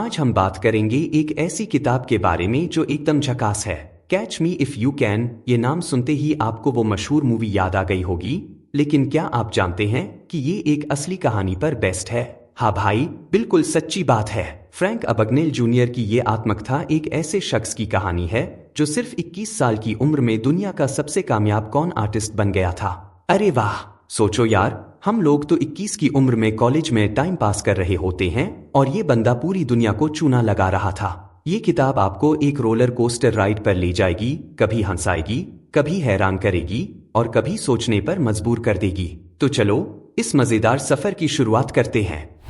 आज हम बात करेंगे एक ऐसी किताब के बारे में जो एकदम झकास है। Catch me if you can. ये नाम सुनते ही आपको वो मशहूर मूवी याद आ गई होगी, लेकिन क्या आप जानते हैं कि ये एक असली कहानी पर बेस्ड है? हाँ भाई, बिल्कुल सच्ची बात है। फ्रैंक अबगनेल जूनियर की ये आत्मकथा एक ऐसे शख्स की कहानी है जो सिर्फ 21 साल की उम्र में दुनिया का सबसे कामयाब कॉन आर्टिस्ट बन गया था। अरे वाह, सोचो यार, हम लोग तो 21 की उम्र में कॉलेज में टाइम पास कर रहे होते हैं और ये बंदा पूरी दुनिया को चूना लगा रहा था। ये किताब आपको एक रोलर कोस्टर राइड पर ले जाएगी, कभी हंसाएगी, कभी हैरान करेगी और कभी सोचने पर मजबूर कर देगी। तो चलो इस मजेदार सफर की शुरुआत करते हैं।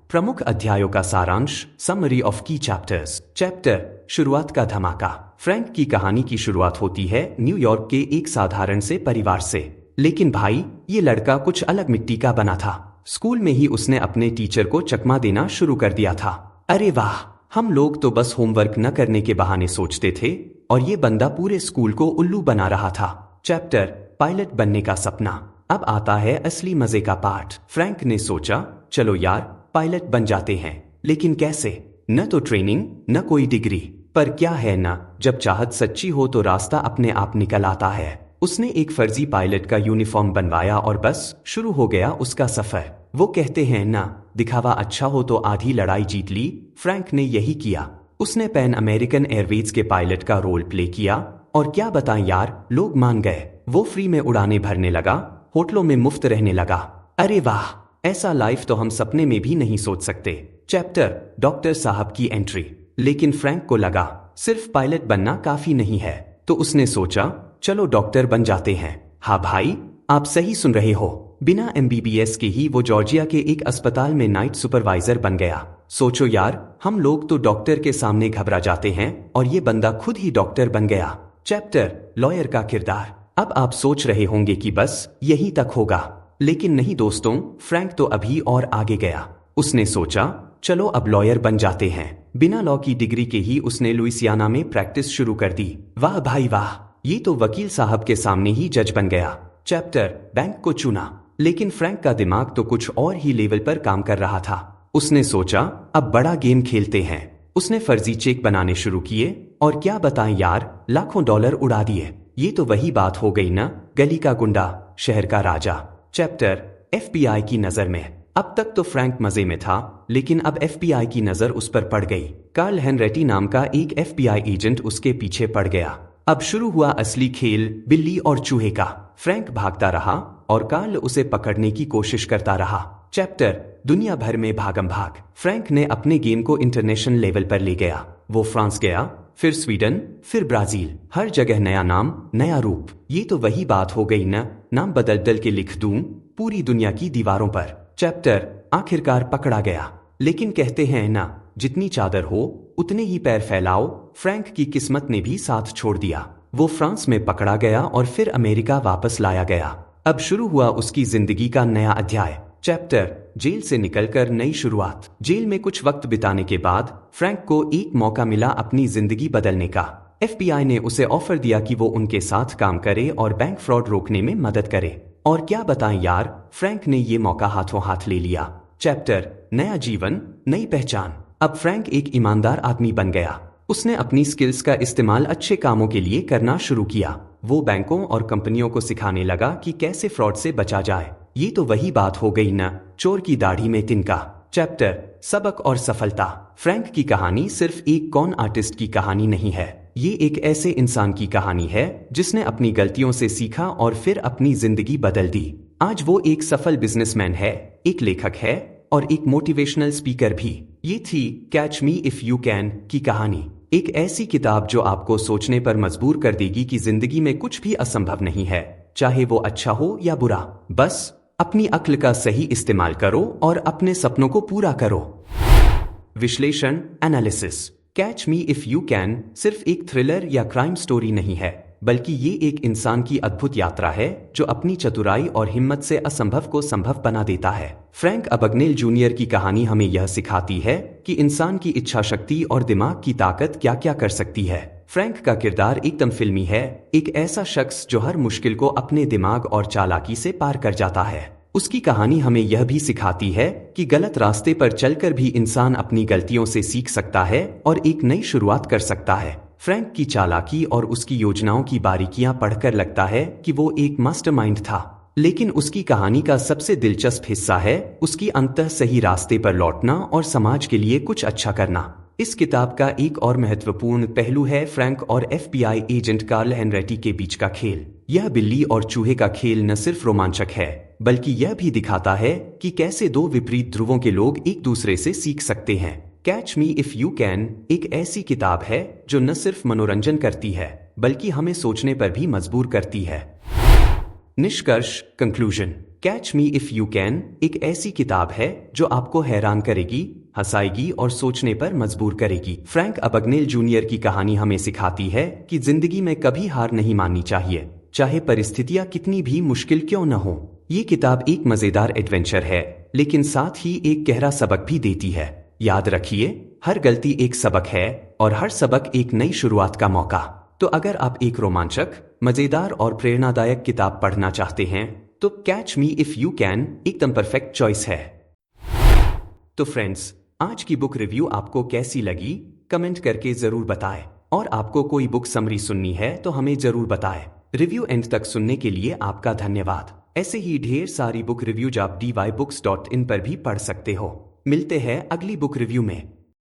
प्रमुख अध्यायों का सारांश, समरी ऑफ की चैप्टर्स। चैप्टर, शुरुआत का धमाका। फ्रैंक की कहानी की शुरुआत होती है न्यूयॉर्क के एक साधारण से परिवार से। लेकिन भाई, ये लड़का कुछ अलग मिट्टी का बना था। स्कूल में ही उसने अपने टीचर को चकमा देना शुरू कर दिया था। अरे वाह, हम लोग तो बस होमवर्क न करने के बहाने सोचते थे और ये बंदा पूरे स्कूल को उल्लू बना रहा था। चैप्टर, पायलट बनने का सपना। अब आता है असली मजे का पार्ट। फ्रैंक ने सोचा, चलो यार, पायलट बन जाते हैं। लेकिन कैसे? न तो ट्रेनिंग, न कोई डिग्री। पर क्या है ना, जब चाहत सच्ची हो तो रास्ता अपने आप निकल आता है। उसने एक फर्जी पायलट का यूनिफॉर्म बनवाया और बस शुरू हो गया उसका सफर। वो कहते हैं ना, दिखावा अच्छा हो तो आधी लड़ाई जीत ली। फ्रैंक ने यही किया। उसने पैन अमेरिकन एयरवेज के पायलट का रोल प्ले किया और क्या बताएं यार, लोग मान गए। वो फ्री में उड़ाने भरने लगा, होटलों में मुफ्त रहने लगा। अरे वाह, ऐसा लाइफ तो हम सपने में भी नहीं सोच सकते। चैप्टर, डॉक्टर साहब की एंट्री। लेकिन फ्रैंक को लगा सिर्फ पायलट बनना काफी नहीं है, तो उसने सोचा, चलो डॉक्टर बन जाते हैं। हाँ भाई, आप सही सुन रहे हो। बिना MBBS के ही वो जॉर्जिया के एक अस्पताल में नाइट सुपरवाइजर बन गया। सोचो यार, हम लोग तो डॉक्टर के सामने घबरा जाते हैं और ये बंदा खुद ही डॉक्टर बन गया। चैप्टर, लॉयर का किरदार। अब आप सोच रहे होंगे कि बस यही तक होगा, लेकिन नहीं दोस्तों, फ्रैंक तो अभी और आगे गया। उसने सोचा, चलो अब लॉयर बन जाते हैं। बिना लॉ की डिग्री के ही उसने लुइसियाना में प्रैक्टिस शुरू कर दी। वाह भाई वाह, ये तो वकील साहब के सामने ही जज बन गया। चैप्टर, बैंक को चुना। लेकिन फ्रैंक का दिमाग तो कुछ और ही लेवल पर काम कर रहा था। उसने सोचा, अब बड़ा गेम खेलते हैं। उसने फर्जी चेक बनाने शुरू किए और क्या बताएं यार, लाखों डॉलर उड़ा दिए। ये तो वही बात हो गई ना, गली का गुंडा, शहर का राजा। चैप्टर, FBI की नजर में। अब तक तो फ्रैंक मजे में था, लेकिन अब FBI की नजर उस पर पड़ गई। कार्ल हेनरेटी नाम का एक FBI एजेंट उसके पीछे पड़ गया। अब शुरू हुआ असली खेल, बिल्ली और चूहे का। फ्रैंक भागता रहा और कार्ल उसे पकड़ने की कोशिश करता रहा। चैप्टर, दुनिया भर में भागम भाग। फ्रैंक ने अपने गेम को इंटरनेशनल लेवल पर ले गया। वो फ्रांस गया, फिर स्वीडन, फिर ब्राजील। हर जगह नया नाम, नया रूप। ये तो वही बात हो गई ना, नाम बदल बदल के लिख दूं पूरी दुनिया की दीवारों पर। चैप्टर, आखिरकार पकड़ा गया। लेकिन कहते हैं ना, जितनी चादर हो उतने ही पैर फैलाओ। फ्रैंक की किस्मत ने भी साथ छोड़ दिया। वो फ्रांस में पकड़ा गया और फिर अमेरिका वापस लाया गया। अब शुरू हुआ उसकी जिंदगी का नया अध्याय। चैप्टर, जेल से निकलकर नई शुरुआत। जेल में कुछ वक्त बिताने के बाद फ्रैंक को एक मौका मिला अपनी जिंदगी बदलने का। FBI ने उसे ऑफर दिया कि वो उनके साथ काम करे और बैंक फ्रॉड रोकने में मदद करे। और क्या बताएं यार, फ्रैंक ने ये मौका हाथों हाथ ले लिया। चैप्टर, नया जीवन, नई पहचान। अब फ्रैंक एक ईमानदार आदमी बन गया। उसने अपनी स्किल्स का इस्तेमाल अच्छे कामों के लिए करना शुरू किया। वो बैंकों और कंपनियों को सिखाने लगा कि कैसे फ्रॉड से बचा जाए। ये तो वही बात हो गई ना, चोर की दाढ़ी में तिनका। चैप्टर, सबक और सफलता। फ्रैंक की कहानी सिर्फ एक कॉन आर्टिस्ट की कहानी नहीं है। ये एक ऐसे इंसान की कहानी है जिसने अपनी गलतियों से सीखा और फिर अपनी जिंदगी बदल दी। आज वो एक सफल बिजनेसमैन है, एक लेखक है और एक मोटिवेशनल स्पीकर भी। ये थी catch me if you can की कहानी। एक ऐसी किताब जो आपको सोचने पर मजबूर कर देगी कि जिंदगी में कुछ भी असंभव नहीं है, चाहे वो अच्छा हो या बुरा। बस अपनी अक्ल का सही इस्तेमाल करो और अपने सपनों को पूरा करो। विश्लेषण, analysis. Catch me if you can सिर्फ एक थ्रिलर या क्राइम स्टोरी नहीं है, बल्कि ये एक इंसान की अद्भुत यात्रा है जो अपनी चतुराई और हिम्मत से असंभव को संभव बना देता है। फ्रैंक अबगनेल जूनियर की कहानी हमें यह सिखाती है कि इंसान की इच्छा शक्ति और दिमाग की ताकत क्या क्या कर सकती है। फ्रैंक का किरदार एकदम फिल्मी है, एक ऐसा शख्स जो हर मुश्किल को अपने दिमाग और चालाकी से पार कर जाता है। उसकी कहानी हमें यह भी सिखाती है कि गलत रास्ते पर चलकर भी इंसान अपनी गलतियों से सीख सकता है और एक नई शुरुआत कर सकता है। फ्रैंक की चालाकी और उसकी योजनाओं की बारीकियां पढ़कर लगता है कि वो एक मास्टरमाइंड था, लेकिन उसकी कहानी का सबसे दिलचस्प हिस्सा है उसकी अंततः सही रास्ते पर लौटना और समाज के लिए कुछ अच्छा करना। इस किताब का एक और महत्वपूर्ण पहलू है फ्रैंक और एफबीआई एजेंट कार्ल हेनरेटी के बीच का खेल। यह बिल्ली और चूहे का खेल न सिर्फ रोमांचक है, बल्कि यह भी दिखाता है कि कैसे दो विपरीत ध्रुवों के लोग एक दूसरे से सीख सकते हैं। Catch me if you can एक ऐसी किताब है जो न सिर्फ मनोरंजन करती है, बल्कि हमें सोचने पर भी मजबूर करती है। निष्कर्ष, conclusion. Catch me if you can एक ऐसी किताब है जो आपको हैरान करेगी, हंसाएगी और सोचने पर मजबूर करेगी। फ्रैंक अबगनेल जूनियर की कहानी हमें सिखाती है कि जिंदगी में कभी हार नहीं माननी चाहिए, चाहे परिस्थितियां कितनी भी मुश्किल क्यों न हो। ये किताब एक मजेदार एडवेंचर है, लेकिन साथ ही एक गहरा सबक भी देती है। याद रखिए, हर गलती एक सबक है और हर सबक एक नई शुरुआत का मौका। तो अगर आप एक रोमांचक, मजेदार और प्रेरणादायक किताब पढ़ना चाहते हैं, तो catch me if you can एकदम परफेक्ट चॉइस है। तो फ्रेंड्स, आज की बुक रिव्यू आपको कैसी लगी कमेंट करके जरूर बताएं, और आपको कोई बुक समरी सुननी है तो हमें जरूर बताएं। रिव्यू एंड तक सुनने के लिए आपका धन्यवाद। ऐसे ही ढेर सारी बुक रिव्यूज आप dybooks.in पर भी पढ़ सकते हो। मिलते हैं अगली बुक रिव्यू में।